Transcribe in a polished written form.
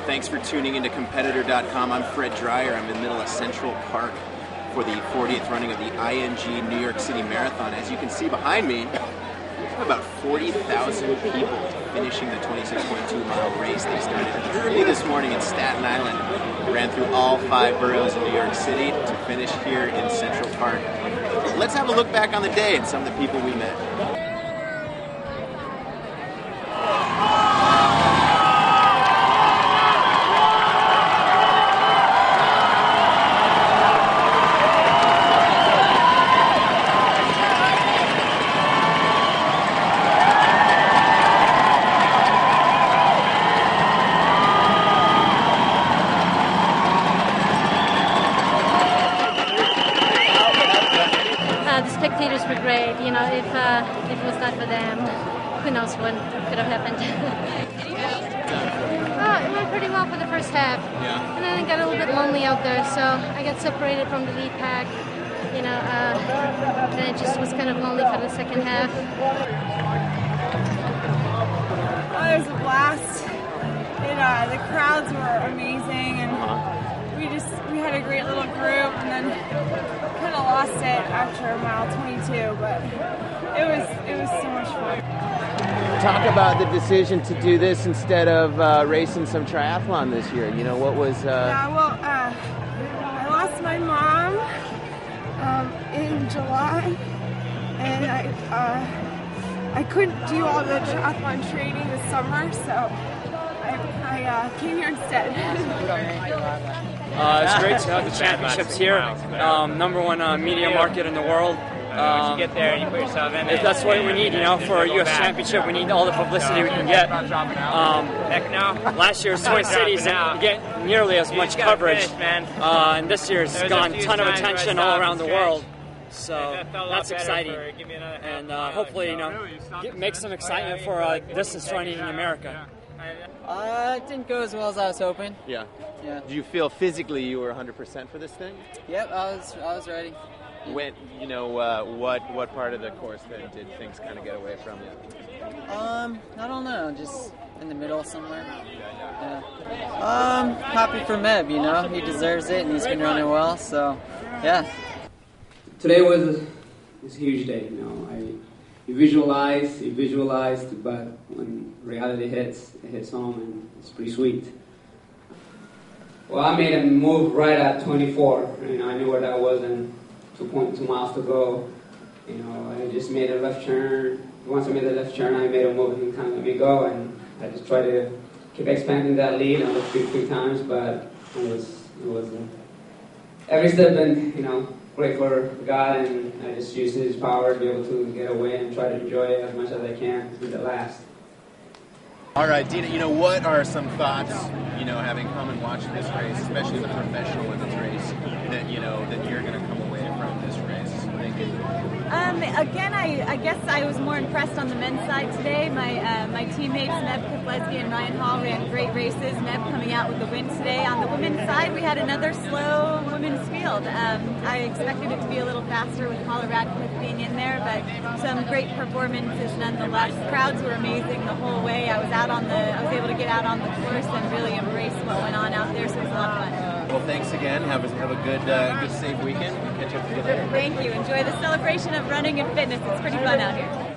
Thanks for tuning into Competitor.com. I'm Fred Dreyer. I'm in the middle of Central Park for the 40th running of the ING New York City Marathon. As you can see behind me, about 40,000 people finishing the 26.2-mile race. They started early this morning in Staten Island, ran through all 5 boroughs in New York City to finish here in Central Park. Let's have a look back on the day and some of the people we met. The spectators were great. You know, if it was not for them, who knows what could have happened. It went pretty well for the first half. Yeah. And then it got a little bit lonely out there, so I got separated from the lead pack. You know, and it just was kind of lonely for the second half. Oh, it was a blast. The crowds were amazing, and we had a great little group, and then kind of lost it after mile 22, but it was so much fun. Talk about the decision to do this instead of racing some triathlon this year. You know, what was... I lost my mom in July, and I couldn't do all the triathlon training this summer, so I came here instead. It's great to have the championships here. Number one media market in the world. Once you get there and you put yourself in it, that's what we need, you know, for a U.S. championship. We need all the publicity we can get. Last year's Twin Cities didn't get nearly as much coverage, and this year's gone a ton of attention all around the world. So that's exciting, and hopefully, you know, make some excitement for distance running in America. It didn't go as well as I was hoping. Yeah. Yeah. Do you feel physically you were 100% for this thing? Yep, I was ready. When, you know, what part of the course then did things kind of get away from you? I don't know, just in the middle somewhere. Yeah. Happy for Meb, you know, he deserves it and he's been running well, so yeah. Today was a huge day, you know. You visualize, but when reality hits, it hits home, and it's pretty sweet. Well, I made a move right at 24. You know, I knew where that was, and 2.2 miles to go. You know, I just made a left turn. Once I made the left turn, I made a move and kind of let me go, and I just tried to keep expanding that lead. I looked three times, but it was every step been, you know, great for God, and I just used His power to be able to get away and try to enjoy it as much as I can to the last. All right, Dina, you know, what are some thoughts, you know, having come and watched this race, especially the professional women's race, that, you know, that you're going to come away from this race thinking? Again, I guess I was more impressed on the men's side today. My teammates, Neb Keflezighi and Ryan Hall, ran great races. Neb coming out with the win today. On the women's side, we had another slow women's field. I expected it to be a little faster with Paula Radcliffe being in there, but some great performances nonetheless. Crowds were amazing the whole way. I was able to get out on the course and really embrace what went on out there, so it was a lot of fun. Well, thanks again. Have a good safe weekend. We'll catch up with you later. Thank you. Enjoy the celebration of running and fitness. It's pretty fun out here.